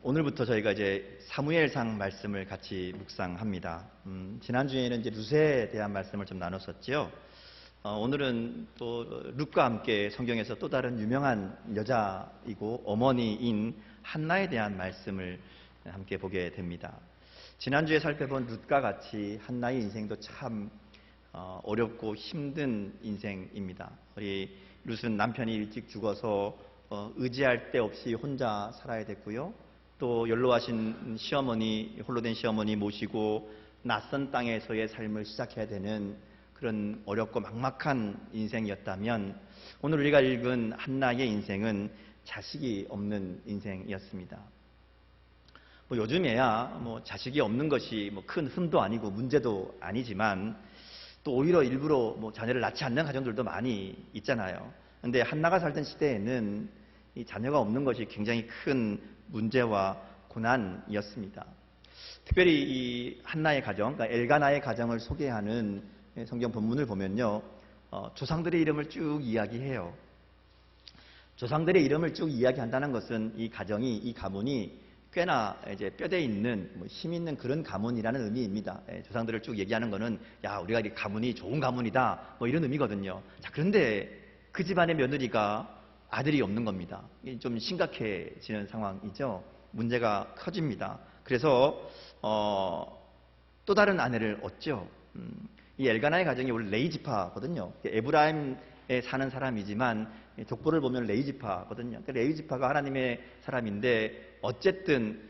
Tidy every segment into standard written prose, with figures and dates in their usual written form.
오늘부터 저희가 이제 사무엘상 말씀을 같이 묵상합니다. 지난주에는 이제 루세에 대한 말씀을 좀 나눴었지요. 오늘은 또 룻과 함께 성경에서 또 다른 유명한 여자이고 어머니인 한나에 대한 말씀을 함께 보게 됩니다. 지난주에 살펴본 룻과 같이 한나의 인생도 참 어렵고 힘든 인생입니다. 우리 룻은 남편이 일찍 죽어서 의지할 데 없이 혼자 살아야 됐고요. 또 연로하신 시어머니, 홀로 된 시어머니 모시고 낯선 땅에서의 삶을 시작해야 되는 그런 어렵고 막막한 인생이었다면, 오늘 우리가 읽은 한나의 인생은 자식이 없는 인생이었습니다. 요즘에야 자식이 없는 것이 큰 흠도 아니고 문제도 아니지만, 또 오히려 일부러 자녀를 낳지 않는 가정들도 많이 있잖아요. 그런데 한나가 살던 시대에는 이 자녀가 없는 것이 굉장히 큰 문제와 고난이었습니다. 특별히 이 한나의 가정, 그러니까 엘가나의 가정을 소개하는 성경 본문을 보면요, 조상들의 이름을 쭉 이야기해요. 조상들의 이름을 쭉 이야기한다는 것은 이 가정이, 이 가문이 꽤나 이제 뼈대 있는, 힘 있는 그런 가문이라는 의미입니다. 조상들을 쭉 얘기하는 것은 야, 우리가 이 가문이 좋은 가문이다, 이런 의미거든요. 자, 그런데 그 집안의 며느리가 아들이 없는 겁니다. 좀 심각해지는 상황이죠. 문제가 커집니다. 그래서 또 다른 아내를 얻죠. 이 엘가나의 가정이 원래 레이지파거든요. 에브라임에 사는 사람이지만 족보를 보면 레이지파거든요. 레이지파가 하나님의 사람인데 어쨌든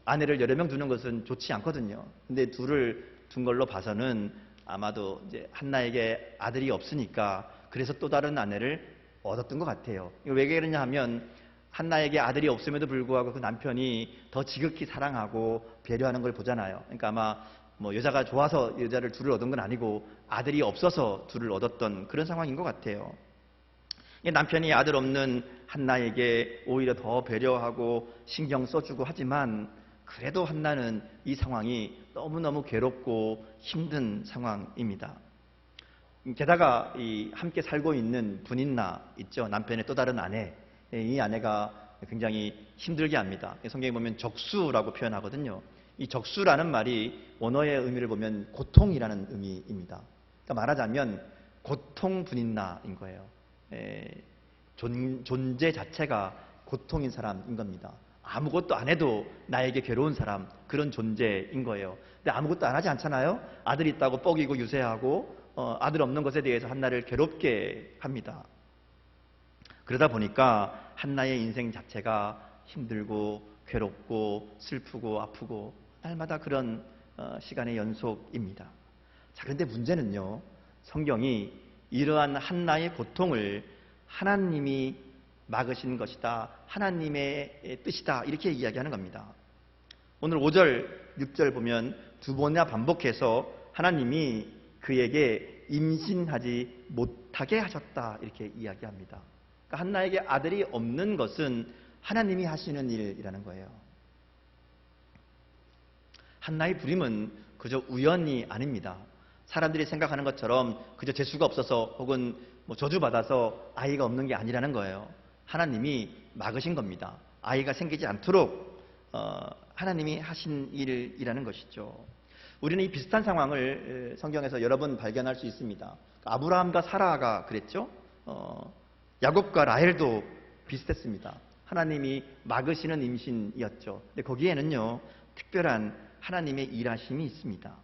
아내를 여러 명 두는 것은 좋지 않거든요. 근데 둘을 둔 걸로 봐서는 아마도 이제 한나에게 아들이 없으니까 그래서 또 다른 아내를 얻었던 것 같아요. 왜 그러냐 하면, 한나에게 아들이 없음에도 불구하고 그 남편이 더 지극히 사랑하고 배려하는 걸 보잖아요. 그러니까 아마 여자가 좋아서 여자를 둘을 얻은 건 아니고 아들이 없어서 둘을 얻었던 그런 상황인 것 같아요. 남편이 아들 없는 한나에게 오히려 더 배려하고 신경 써주고 하지만, 그래도 한나는 이 상황이 너무너무 괴롭고 힘든 상황입니다. 게다가 이 함께 살고 있는 분인나 있죠. 남편의 또 다른 아내. 이 아내가 굉장히 힘들게 합니다. 성경에 보면 적수라고 표현하거든요. 이 적수라는 말이 원어의 의미를 보면 고통이라는 의미입니다. 그러니까 말하자면 고통 분인나인 거예요. 존재 자체가 고통인 사람인 겁니다. 아무것도 안 해도 나에게 괴로운 사람, 그런 존재인 거예요. 근데 아무것도 안 하지 않잖아요. 아들 있다고 뻐기고 유세하고 아들 없는 것에 대해서 한나를 괴롭게 합니다. 그러다 보니까 한나의 인생 자체가 힘들고 괴롭고 슬프고 아프고 날마다 그런 시간의 연속입니다. 자, 그런데 문제는요, 성경이 이러한 한나의 고통을 하나님이 막으신 것이다, 하나님의 뜻이다, 이렇게 이야기하는 겁니다. 오늘 5절, 6절 보면 두 번이나 반복해서 하나님이 그에게 임신하지 못하게 하셨다, 이렇게 이야기합니다. 그러니까 한나에게 아들이 없는 것은 하나님이 하시는 일이라는 거예요. 한나의 불임은 그저 우연이 아닙니다. 사람들이 생각하는 것처럼 그저 재수가 없어서 혹은 저주받아서 아이가 없는 게 아니라는 거예요. 하나님이 막으신 겁니다. 아이가 생기지 않도록 하나님이 하신 일이라는 것이죠. 우리는 이 비슷한 상황을 성경에서 여러 번 발견할 수 있습니다. 아브라함과 사라가 그랬죠. 야곱과 라헬도 비슷했습니다. 하나님이 막으시는 임신이었죠. 근데 거기에는요, 특별한 하나님의 일하심이 있습니다.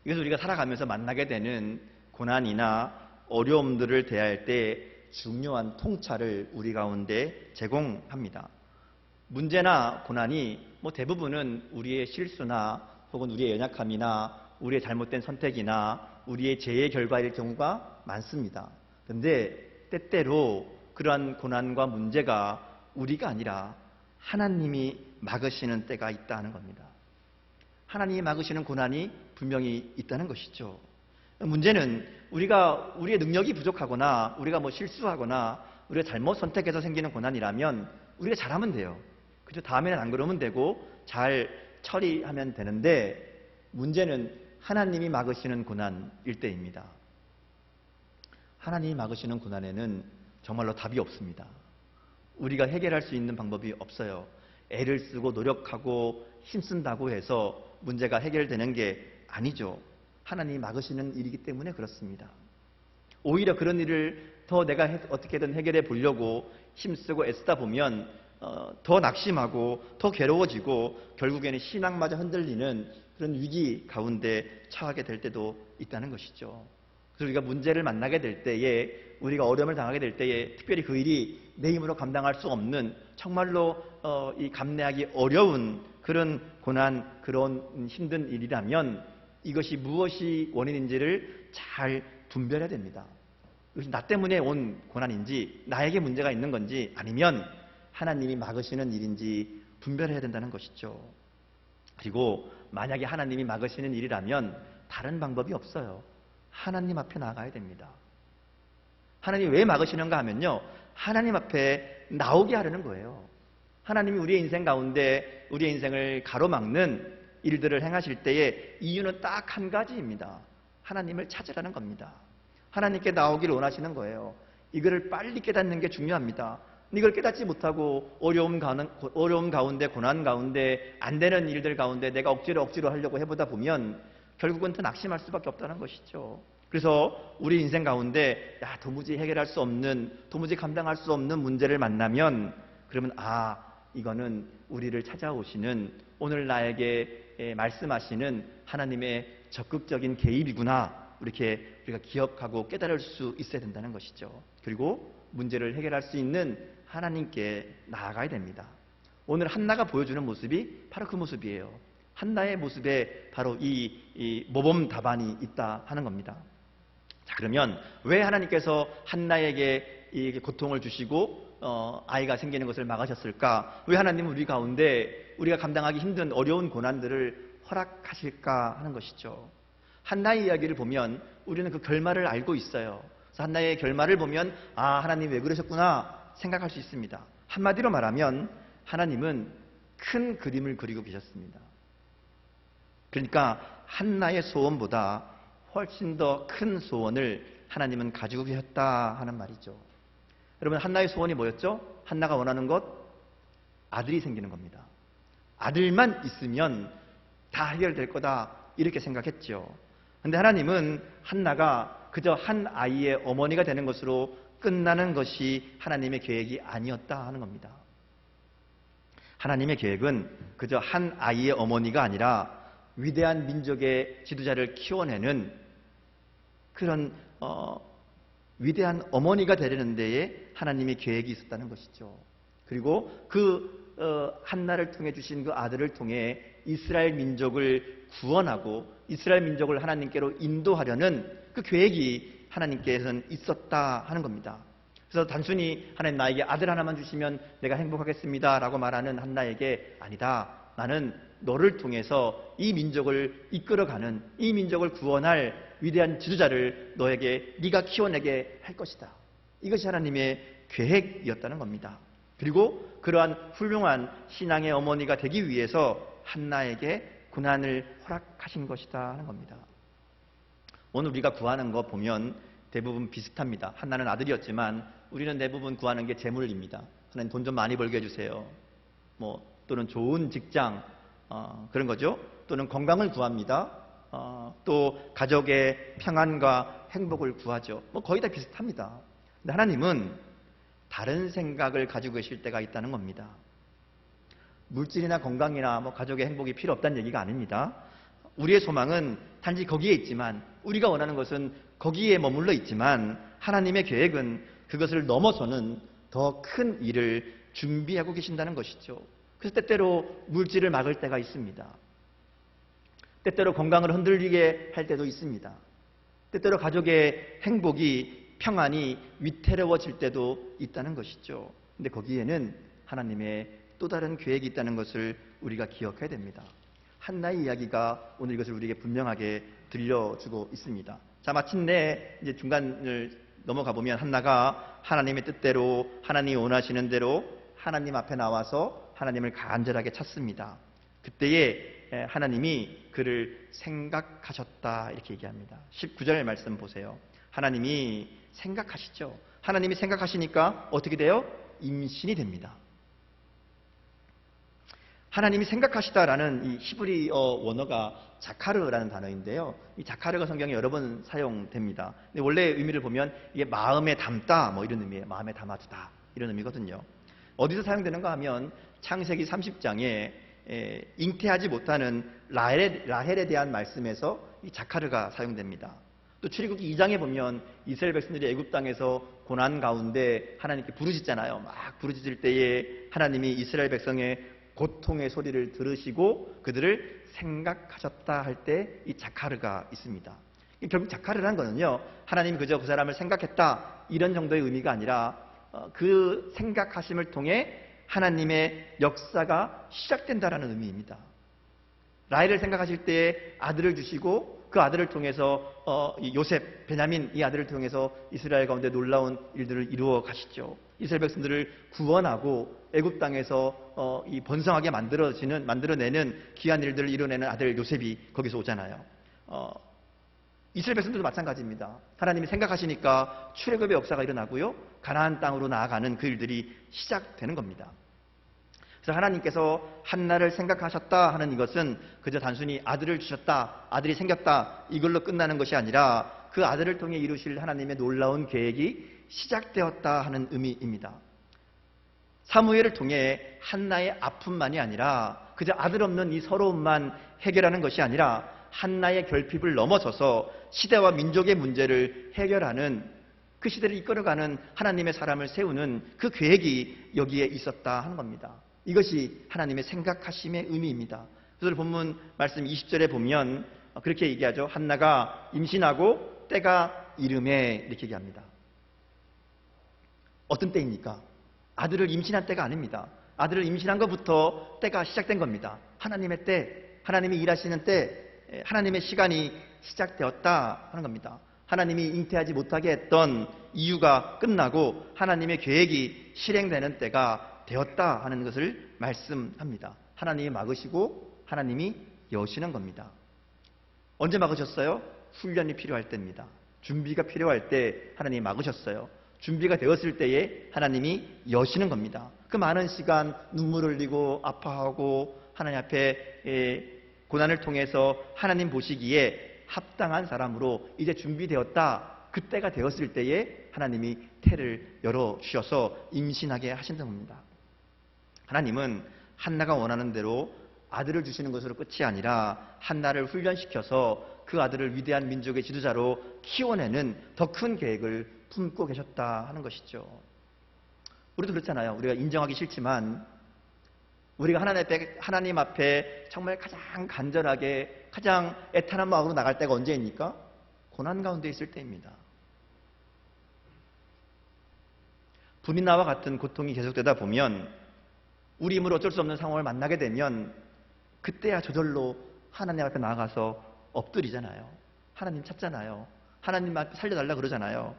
이것은 우리가 살아가면서 만나게 되는 고난이나 어려움들을 대할 때 중요한 통찰을 우리 가운데 제공합니다. 문제나 고난이 대부분은 우리의 실수나 혹은 우리의 연약함이나 우리의 잘못된 선택이나 우리의 죄의 결과일 경우가 많습니다. 그런데 때때로 그러한 고난과 문제가 우리가 아니라 하나님이 막으시는 때가 있다는 겁니다. 하나님이 막으시는 고난이 분명히 있다는 것이죠. 문제는 우리가 우리의 능력이 부족하거나 우리가 실수하거나 우리가 잘못 선택해서 생기는 고난이라면 우리가 잘하면 돼요. 그죠? 다음에는 안 그러면 되고 잘 처리하면 되는데, 문제는 하나님이 막으시는 고난일 때입니다. 하나님이 막으시는 고난에는 정말로 답이 없습니다. 우리가 해결할 수 있는 방법이 없어요. 애를 쓰고 노력하고 힘쓴다고 해서 문제가 해결되는 게 아니죠. 하나님이 막으시는 일이기 때문에 그렇습니다. 오히려 그런 일을 더 내가 어떻게든 해결해 보려고 힘쓰고 애쓰다 보면 더 낙심하고 더 괴로워지고 결국에는 신앙마저 흔들리는 그런 위기 가운데 처하게 될 때도 있다는 것이죠. 그래서 우리가 문제를 만나게 될 때에, 우리가 어려움을 당하게 될 때에 특별히 그 일이 내 힘으로 감당할 수 없는 정말로 이 감내하기 어려운 그런 고난, 그런 힘든 일이라면 이것이 무엇이 원인인지를 잘 분별해야 됩니다. 이것이 나 때문에 온 고난인지 나에게 문제가 있는 건지 아니면 하나님이 막으시는 일인지 분별해야 된다는 것이죠. 그리고 만약에 하나님이 막으시는 일이라면 다른 방법이 없어요. 하나님 앞에 나가야 됩니다. 하나님이 왜 막으시는가 하면요, 하나님 앞에 나오게 하려는 거예요. 하나님이 우리의 인생 가운데 우리의 인생을 가로막는 일들을 행하실 때에 이유는 딱 한 가지입니다. 하나님을 찾으라는 겁니다. 하나님께 나오기를 원하시는 거예요. 이거를 빨리 깨닫는 게 중요합니다. 이걸 깨닫지 못하고 어려움 가운데, 고난 가운데, 안 되는 일들 가운데 내가 억지로 하려고 해보다 보면 결국은 더 낙심할 수밖에 없다는 것이죠. 그래서 우리 인생 가운데 도무지 해결할 수 없는, 도무지 감당할 수 없는 문제를 만나면 그러면 이거는 우리를 찾아오시는, 오늘 나에게 말씀하시는 하나님의 적극적인 개입이구나, 이렇게 우리가 기억하고 깨달을 수 있어야 된다는 것이죠. 그리고 문제를 해결할 수 있는 하나님께 나아가야 됩니다. 오늘 한나가 보여주는 모습이 바로 그 모습이에요. 한나의 모습에 바로 이 모범 답안이 있다 하는 겁니다. 자, 그러면 왜 하나님께서 한나에게 이 고통을 주시고 아이가 생기는 것을 막으셨을까? 왜 하나님은 우리 가운데 우리가 감당하기 힘든 어려운 고난들을 허락하실까 하는 것이죠. 한나의 이야기를 보면 우리는 그 결말을 알고 있어요. 그래서 한나의 결말을 보면 하나님 왜 그러셨구나 생각할 수 있습니다. 한마디로 말하면 하나님은 큰 그림을 그리고 계셨습니다. 그러니까 한나의 소원보다 훨씬 더 큰 소원을 하나님은 가지고 계셨다 하는 말이죠. 여러분, 한나의 소원이 뭐였죠? 한나가 원하는 것, 아들이 생기는 겁니다. 아들만 있으면 다 해결될 거다, 이렇게 생각했죠. 그런데 하나님은 한나가 그저 한 아이의 어머니가 되는 것으로 끝나는 것이 하나님의 계획이 아니었다 하는 겁니다. 하나님의 계획은 그저 한 아이의 어머니가 아니라 위대한 민족의 지도자를 키워내는 그런 위대한 어머니가 되려는 데에 하나님의 계획이 있었다는 것이죠. 그리고 한나를 통해 주신 그 아들을 통해 이스라엘 민족을 구원하고 이스라엘 민족을 하나님께로 인도하려는 그 계획이 하나님께서는 있었다 하는 겁니다. 그래서 단순히 하나님 나에게 아들 하나만 주시면 내가 행복하겠습니다 라고 말하는 한나에게 아니다, 나는 너를 통해서 이 민족을 이끌어가는, 이 민족을 구원할 위대한 지도자를 너에게 네가 키워내게 할 것이다, 이것이 하나님의 계획이었다는 겁니다. 그리고 그러한 훌륭한 신앙의 어머니가 되기 위해서 한나에게 고난을 허락하신 것이다 하는 겁니다. 오늘 우리가 구하는 거 보면 대부분 비슷합니다. 한나는 아들이었지만 우리는 대부분 구하는 게 재물입니다. 하나님 돈 좀 많이 벌게 해주세요. 또는 좋은 직장, 그런 거죠. 또는 건강을 구합니다. 또 가족의 평안과 행복을 구하죠. 거의 다 비슷합니다. 근데 하나님은 다른 생각을 가지고 계실 때가 있다는 겁니다. 물질이나 건강이나 가족의 행복이 필요 없다는 얘기가 아닙니다. 우리의 소망은 단지 거기에 있지만, 우리가 원하는 것은 거기에 머물러 있지만 하나님의 계획은 그것을 넘어서는 더 큰 일을 준비하고 계신다는 것이죠. 그래서 때때로 물질을 막을 때가 있습니다. 때때로 건강을 흔들리게 할 때도 있습니다. 때때로 가족의 행복이, 평안이 위태로워질 때도 있다는 것이죠. 근데 거기에는 하나님의 또 다른 계획이 있다는 것을 우리가 기억해야 됩니다. 한나의 이야기가 오늘 이것을 우리에게 분명하게 들려주고 있습니다. 자, 마침내 이제 중간을 넘어가 보면 한나가 하나님의 뜻대로, 하나님이 원하시는 대로 하나님 앞에 나와서 하나님을 간절하게 찾습니다. 그때에 하나님이 그를 생각하셨다, 이렇게 얘기합니다. 19절 말씀 보세요. 하나님이 생각하시죠. 하나님이 생각하시니까 어떻게 돼요? 임신이 됩니다. 하나님이 생각하시다라는 이 히브리어 원어가 자카르라는 단어인데요. 이 자카르가 성경에 여러 번 사용됩니다. 근데 원래 의미를 보면 이게 마음에 담다 뭐 이런 의미예요. 마음에 담아두다 이런 의미거든요. 어디서 사용되는가 하면 창세기 30장에 잉태하지 못하는 라헬에 대한 말씀에서 이 자카르가 사용됩니다. 또 출애굽기 2장에 보면 이스라엘 백성들이 애굽 땅에서 고난 가운데 하나님께 부르짖잖아요. 막 부르짖을 때에 하나님이 이스라엘 백성의 고통의 소리를 들으시고 그들을 생각하셨다 할 때 이 자카르가 있습니다. 결국 자카르라는 거는요, 하나님이 그저 그 사람을 생각했다 이런 정도의 의미가 아니라 그 생각하심을 통해 하나님의 역사가 시작된다라는 의미입니다. 라헬을 생각하실 때에 아들을 주시고 그 아들을 통해서 요셉, 베냐민 이 아들을 통해서 이스라엘 가운데 놀라운 일들을 이루어 가시죠. 이스라엘 백성들을 구원하고 애굽 땅에서 이 번성하게 만들어내는 귀한 일들을 이뤄내는 아들 요셉이 거기서 오잖아요. 이스라엘 백성들도 마찬가지입니다. 하나님이 생각하시니까 출애굽의 역사가 일어나고요, 가나안 땅으로 나아가는 그 일들이 시작되는 겁니다. 그래서 하나님께서 한나를 생각하셨다 하는 이것은 그저 단순히 아들을 주셨다, 아들이 생겼다 이걸로 끝나는 것이 아니라 그 아들을 통해 이루실 하나님의 놀라운 계획이 시작되었다 하는 의미입니다. 사무엘을 통해 한나의 아픔만이 아니라 그저 아들 없는 이 서러움만 해결하는 것이 아니라 한나의 결핍을 넘어서서 시대와 민족의 문제를 해결하는, 그 시대를 이끌어가는 하나님의 사람을 세우는 그 계획이 여기에 있었다 하는 겁니다. 이것이 하나님의 생각하심의 의미입니다. 그래서 본문 말씀 20절에 보면 그렇게 얘기하죠. 한나가 임신하고 때가 이름에 이렇게 얘기합니다. 어떤 때입니까? 아들을 임신한 때가 아닙니다. 아들을 임신한 것부터 때가 시작된 겁니다. 하나님의 때, 하나님이 일하시는 때, 하나님의 시간이 시작되었다 하는 겁니다. 하나님이 잉태하지 못하게 했던 이유가 끝나고 하나님의 계획이 실행되는 때가 되었다 하는 것을 말씀합니다. 하나님이 막으시고 하나님이 여시는 겁니다. 언제 막으셨어요? 훈련이 필요할 때입니다. 준비가 필요할 때 하나님이 막으셨어요. 준비가 되었을 때에 하나님이 여시는 겁니다. 그 많은 시간 눈물을 흘리고 아파하고 하나님 앞에 고난을 통해서 하나님 보시기에 합당한 사람으로 이제 준비되었다, 그때가 되었을 때에 하나님이 태를 열어주셔서 임신하게 하신다는 겁니다. 하나님은 한나가 원하는 대로 아들을 주시는 것으로 끝이 아니라 한나를 훈련시켜서 그 아들을 위대한 민족의 지도자로 키워내는 더 큰 계획을 품고 계셨다 하는 것이죠. 우리도 그렇잖아요. 우리가 인정하기 싫지만 우리가 하나님 앞에 정말 가장 간절하게 가장 애타는 마음으로 나갈 때가 언제입니까? 고난 가운데 있을 때입니다. 불이나와 같은 고통이 계속되다 보면 우리 힘으로 어쩔 수 없는 상황을 만나게 되면 그때야 저절로 하나님 앞에 나아가서 엎드리잖아요. 하나님 찾잖아요. 하나님 앞에 살려달라 그러잖아요.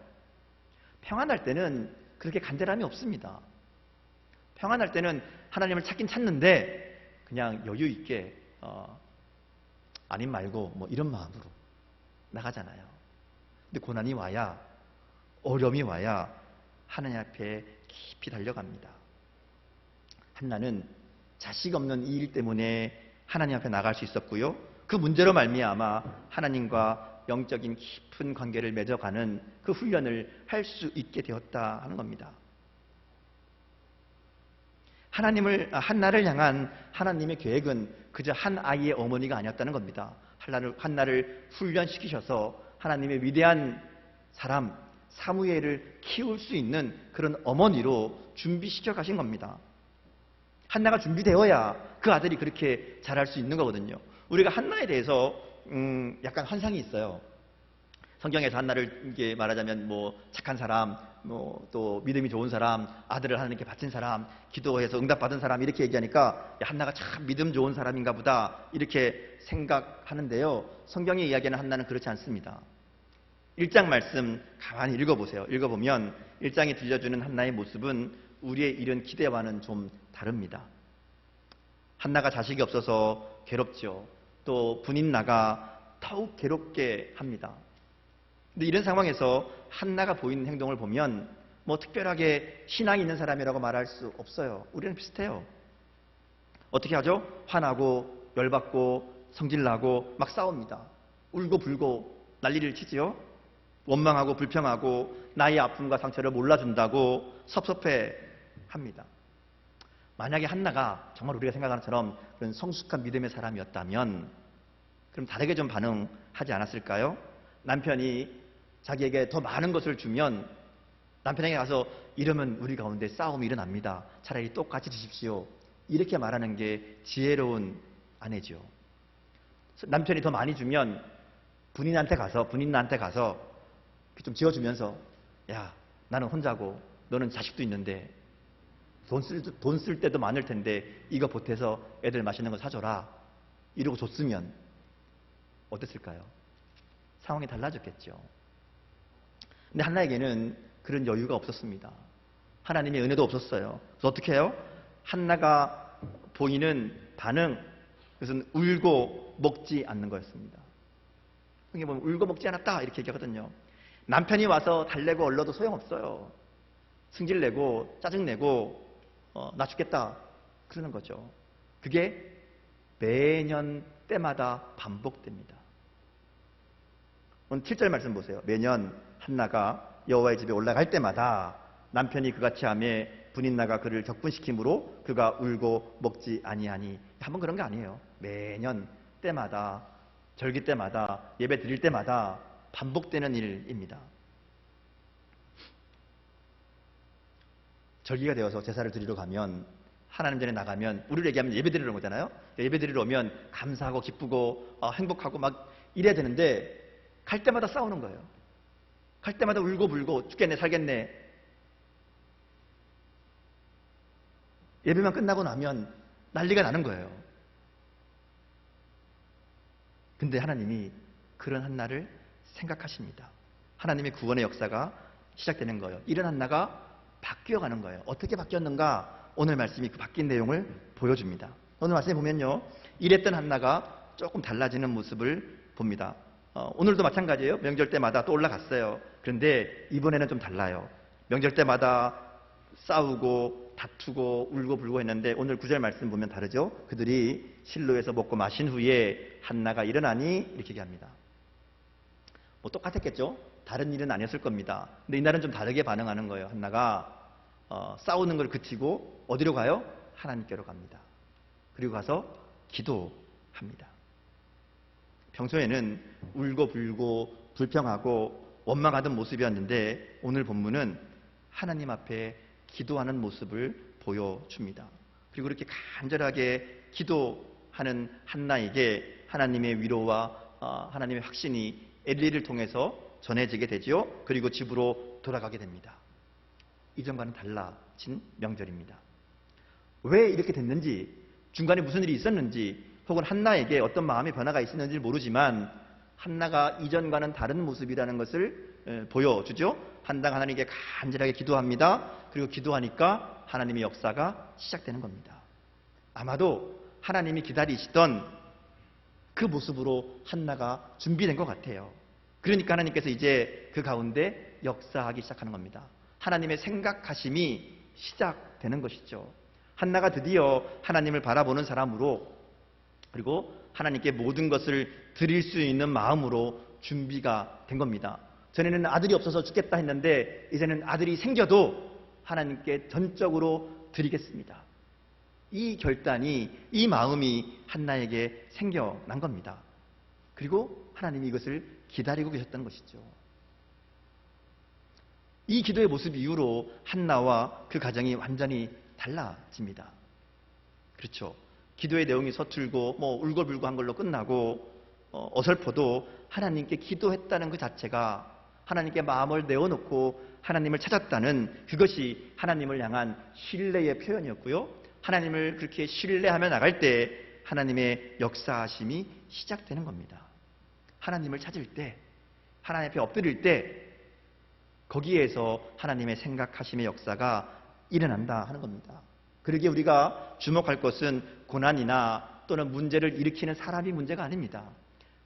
평안할 때는 그렇게 간절함이 없습니다. 평안할 때는 하나님을 찾긴 찾는데 그냥 여유 있게 아님 말고 뭐 이런 마음으로 나가잖아요. 근데 고난이 와야, 어려움이 와야 하나님 앞에 깊이 달려갑니다. 한나는 자식 없는 이 일 때문에 하나님 앞에 나갈 수 있었고요, 그 문제로 말미암아 하나님과 영적인 깊은 관계를 맺어가는 그 훈련을 할 수 있게 되었다 하는 겁니다. 한나를 향한 하나님의 계획은 그저 한 아이의 어머니가 아니었다는 겁니다. 한나를 훈련시키셔서 하나님의 위대한 사람 사무엘을 키울 수 있는 그런 어머니로 준비시켜 가신 겁니다. 한나가 준비되어야 그 아들이 그렇게 자랄 수 있는 거거든요. 우리가 한나에 대해서 약간 환상이 있어요. 성경에서 한나를 이게 말하자면 뭐 착한 사람, 뭐 또 믿음이 좋은 사람, 아들을 하나님께 바친 사람, 기도해서 응답받은 사람 이렇게 얘기하니까 한나가 참 믿음 좋은 사람인가 보다 이렇게 생각하는데요. 성경의 이야기는 한나는 그렇지 않습니다. 1장 말씀 가만히 읽어보세요. 읽어보면 1장이 들려주는 한나의 모습은 우리의 이런 기대와는 좀 다릅니다. 한나가 자식이 없어서 괴롭죠. 또 분인 나가 더욱 괴롭게 합니다. 근데 이런 상황에서 한나가 보이는 행동을 보면 뭐 특별하게 신앙이 있는 사람이라고 말할 수 없어요. 우리는 비슷해요. 어떻게 하죠? 화나고 열받고 성질나고 막 싸웁니다. 울고 불고 난리를 치지요. 원망하고 불평하고 나의 아픔과 상처를 몰라준다고 섭섭해합니다. 만약에 한나가 정말 우리가 생각하는 것처럼 그런 성숙한 믿음의 사람이었다면 그럼 다르게 좀 반응하지 않았을까요? 남편이 자기에게 더 많은 것을 주면 남편에게 가서 이러면 우리 가운데 싸움이 일어납니다. 차라리 똑같이 주십시오. 이렇게 말하는 게 지혜로운 아내죠. 남편이 더 많이 주면 부인한테 가서 좀 지어주면서 야, 나는 혼자고 너는 자식도 있는데 돈 쓸 때도 많을 텐데 이거 보태서 애들 맛있는 거 사줘라. 이러고 줬으면 어땠을까요? 상황이 달라졌겠죠. 근데 한나에게는 그런 여유가 없었습니다. 하나님의 은혜도 없었어요. 그래서 어떻게 해요? 한나가 보이는 반응, 그것은 울고 먹지 않는 거였습니다. 그게 보면 울고 먹지 않았다 이렇게 얘기하거든요. 남편이 와서 달래고 얼러도 소용없어요. 승질내고 짜증내고 나 죽겠다 그러는 거죠. 그게 매년 때마다 반복됩니다. 오늘 7절 말씀 보세요. 매년 한나가 여호와의 집에 올라갈 때마다 남편이 그같이 하며 분인나가 그를 격분시키므로 그가 울고 먹지 아니하니. 한번 그런 게 아니에요. 매년 때마다 절기 때마다 예배 드릴 때마다 반복되는 일입니다. 절기가 되어서 제사를 드리러 가면 하나님 전에 나가면 우리를 얘기하면 예배 드리러 온 거잖아요. 예배 드리러 오면 감사하고 기쁘고 행복하고 막 이래야 되는데 갈 때마다 싸우는 거예요. 갈 때마다 울고 불고 죽겠네 살겠네. 예배만 끝나고 나면 난리가 나는 거예요. 근데 하나님이 그런 한나를 생각하십니다. 하나님의 구원의 역사가 시작되는 거예요. 이런 한나가 바뀌어가는 거예요. 어떻게 바뀌었는가? 오늘 말씀이 그 바뀐 내용을 보여줍니다. 오늘 말씀에 보면요, 이랬던 한나가 조금 달라지는 모습을 봅니다. 오늘도 마찬가지예요. 명절 때마다 또 올라갔어요. 그런데 이번에는 좀 달라요. 명절 때마다 싸우고 다투고 울고 불고 했는데 오늘 9절 말씀 보면 다르죠. 그들이 실로에서 먹고 마신 후에 한나가 일어나니 이렇게 얘기합니다. 뭐 똑같았겠죠. 다른 일은 아니었을 겁니다. 근데 이날은 좀 다르게 반응하는 거예요. 한나가 싸우는 걸 그치고 어디로 가요? 하나님께로 갑니다. 그리고 가서 기도합니다. 평소에는 울고 불고 불평하고 원망하던 모습이었는데 오늘 본문은 하나님 앞에 기도하는 모습을 보여줍니다. 그리고 이렇게 간절하게 기도하는 한나에게 하나님의 위로와 하나님의 확신이 엘리를 통해서 전해지게 되지요. 그리고 집으로 돌아가게 됩니다. 이전과는 달라진 명절입니다. 왜 이렇게 됐는지, 중간에 무슨 일이 있었는지, 혹은 한나에게 어떤 마음의 변화가 있었는지 모르지만 한나가 이전과는 다른 모습이라는 것을 보여주죠. 한나가 하나님께 간절하게 기도합니다. 그리고 기도하니까 하나님의 역사가 시작되는 겁니다. 아마도 하나님이 기다리시던 그 모습으로 한나가 준비된 것 같아요. 그러니까 하나님께서 이제 그 가운데 역사하기 시작하는 겁니다. 하나님의 생각하심이 시작되는 것이죠. 한나가 드디어 하나님을 바라보는 사람으로, 그리고 하나님께 모든 것을 드릴 수 있는 마음으로 준비가 된 겁니다. 전에는 아들이 없어서 죽겠다 했는데 이제는 아들이 생겨도 하나님께 전적으로 드리겠습니다. 이 결단이, 이 마음이 한나에게 생겨난 겁니다. 그리고 하나님이 이것을 기다리고 계셨던 것이죠. 이 기도의 모습 이후로 한나와 그 가정이 완전히 달라집니다. 그렇죠. 기도의 내용이 서툴고 울고불고 한 걸로 끝나고 어설퍼도 하나님께 기도했다는 그 자체가, 하나님께 마음을 내어놓고 하나님을 찾았다는 그것이 하나님을 향한 신뢰의 표현이었고요. 하나님을 그렇게 신뢰하며 나갈 때 하나님의 역사하심이 시작되는 겁니다. 하나님을 찾을 때, 하나님 앞에 엎드릴 때 거기에서 하나님의 생각하심의 역사가 일어난다 하는 겁니다. 그러기에 우리가 주목할 것은 고난이나 또는 문제를 일으키는 사람이 문제가 아닙니다.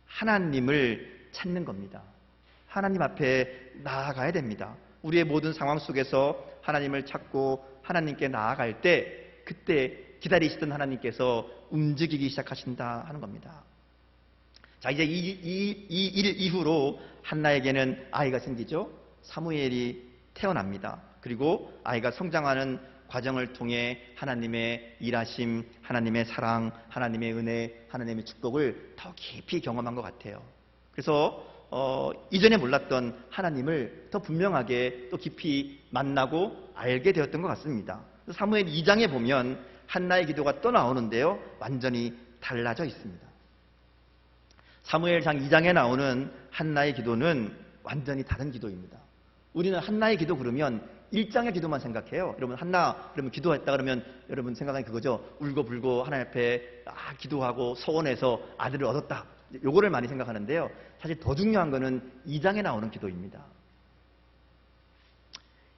하나님을 찾는 겁니다. 하나님 앞에 나아가야 됩니다. 우리의 모든 상황 속에서 하나님을 찾고 하나님께 나아갈 때 그때 기다리시던 하나님께서 움직이기 시작하신다 하는 겁니다. 자, 이제 이 일 이후로 한나에게는 아이가 생기죠. 사무엘이 태어납니다. 그리고 아이가 성장하는 과정을 통해 하나님의 일하심, 하나님의 사랑, 하나님의 은혜, 하나님의 축복을 더 깊이 경험한 것 같아요. 그래서 이전에 몰랐던 하나님을 더 분명하게 또 깊이 만나고 알게 되었던 것 같습니다. 사무엘 2장에 보면 한나의 기도가 또 나오는데요, 완전히 달라져 있습니다. 사무엘상 2장에 나오는 한나의 기도는 완전히 다른 기도입니다. 우리는 한나의 기도 그러면 1장의 기도만 생각해요. 여러분, 한나 그러면 기도했다 그러면 여러분 생각하는 그거죠. 울고불고 하나님 앞에 기도하고 소원해서 아들을 얻었다. 요거를 많이 생각하는데요. 사실 더 중요한 거는 2장에 나오는 기도입니다.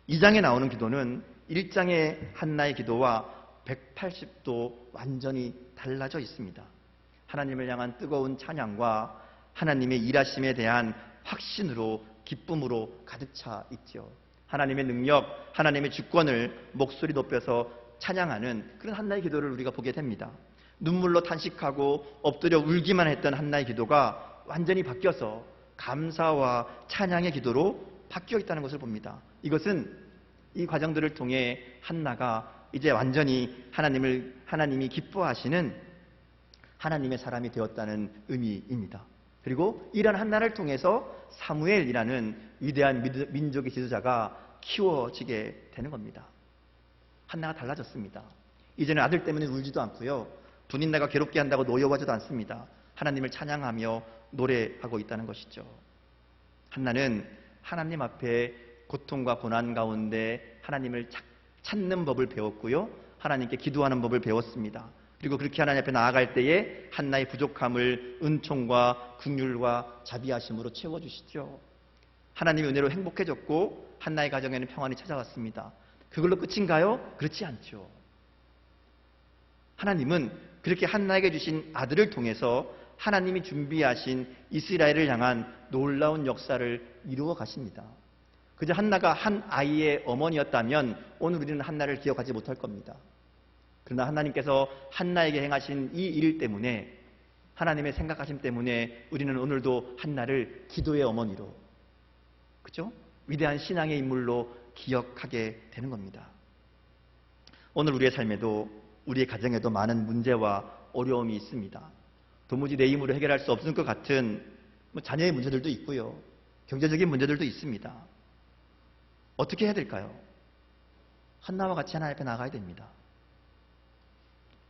2장에 나오는 기도는 1장의 한나의 기도와 180도 완전히 달라져 있습니다. 하나님을 향한 뜨거운 찬양과 하나님의 일하심에 대한 확신으로, 기쁨으로 가득 차 있죠. 하나님의 능력, 하나님의 주권을 목소리 높여서 찬양하는 그런 한나의 기도를 우리가 보게 됩니다. 눈물로 탄식하고 엎드려 울기만 했던 한나의 기도가 완전히 바뀌어서 감사와 찬양의 기도로 바뀌어 있다는 것을 봅니다. 이것은 이 과정들을 통해 한나가 이제 완전히 하나님이 기뻐하시는 하나님의 사람이 되었다는 의미입니다. 그리고 이러한 한나를 통해서 사무엘이라는 위대한 민족의 지도자가 키워지게 되는 겁니다. 한나가 달라졌습니다. 이제는 아들 때문에 울지도 않고요, 분인내가 괴롭게 한다고 노여워하지도 않습니다. 하나님을 찬양하며 노래하고 있다는 것이죠. 한나는 하나님 앞에 고통과 고난 가운데 하나님을 찾는 법을 배웠고요, 하나님께 기도하는 법을 배웠습니다. 그리고 그렇게 하나님 앞에 나아갈 때에 한나의 부족함을 은총과 긍휼과 자비하심으로 채워주시죠. 하나님의 은혜로 행복해졌고 한나의 가정에는 평안이 찾아왔습니다. 그걸로 끝인가요? 그렇지 않죠. 하나님은 그렇게 한나에게 주신 아들을 통해서 하나님이 준비하신 이스라엘을 향한 놀라운 역사를 이루어 가십니다. 그저 한나가 한 아이의 어머니였다면 오늘 우리는 한나를 기억하지 못할 겁니다. 그러나 하나님께서 한나에게 행하신 이 일 때문에, 하나님의 생각하심 때문에 우리는 오늘도 한나를 기도의 어머니로, 그죠? 위대한 신앙의 인물로 기억하게 되는 겁니다. 오늘 우리의 삶에도, 우리의 가정에도 많은 문제와 어려움이 있습니다. 도무지 내 힘으로 해결할 수 없을 것 같은 자녀의 문제들도 있고요, 경제적인 문제들도 있습니다. 어떻게 해야 될까요? 한나와 같이 하나님 앞에 나가야 됩니다.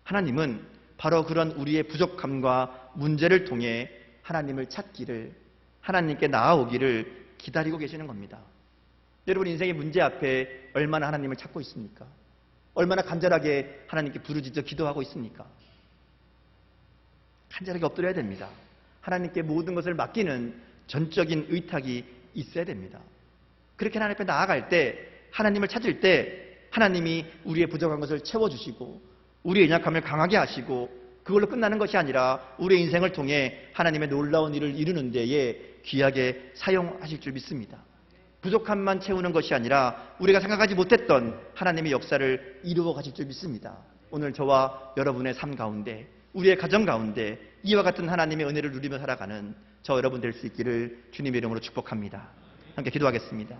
하나님은 바로 그런 우리의 부족함과 문제를 통해 하나님을 찾기를, 하나님께 나아오기를 기다리고 계시는 겁니다. 여러분, 인생의 문제 앞에 얼마나 하나님을 찾고 있습니까? 얼마나 간절하게 하나님께 부르짖어 기도하고 있습니까? 간절하게 엎드려야 됩니다. 하나님께 모든 것을 맡기는 전적인 의탁이 있어야 됩니다. 그렇게 하나님 앞에 나아갈 때, 하나님을 찾을 때 하나님이 우리의 부족한 것을 채워주시고 우리의 연약함을 강하게 하시고, 그걸로 끝나는 것이 아니라 우리의 인생을 통해 하나님의 놀라운 일을 이루는 데에 귀하게 사용하실 줄 믿습니다. 부족함만 채우는 것이 아니라 우리가 생각하지 못했던 하나님의 역사를 이루어 가실 줄 믿습니다. 오늘 저와 여러분의 삶 가운데, 우리의 가정 가운데 이와 같은 하나님의 은혜를 누리며 살아가는 저 여러분 될 수 있기를 주님의 이름으로 축복합니다. 함께 기도하겠습니다.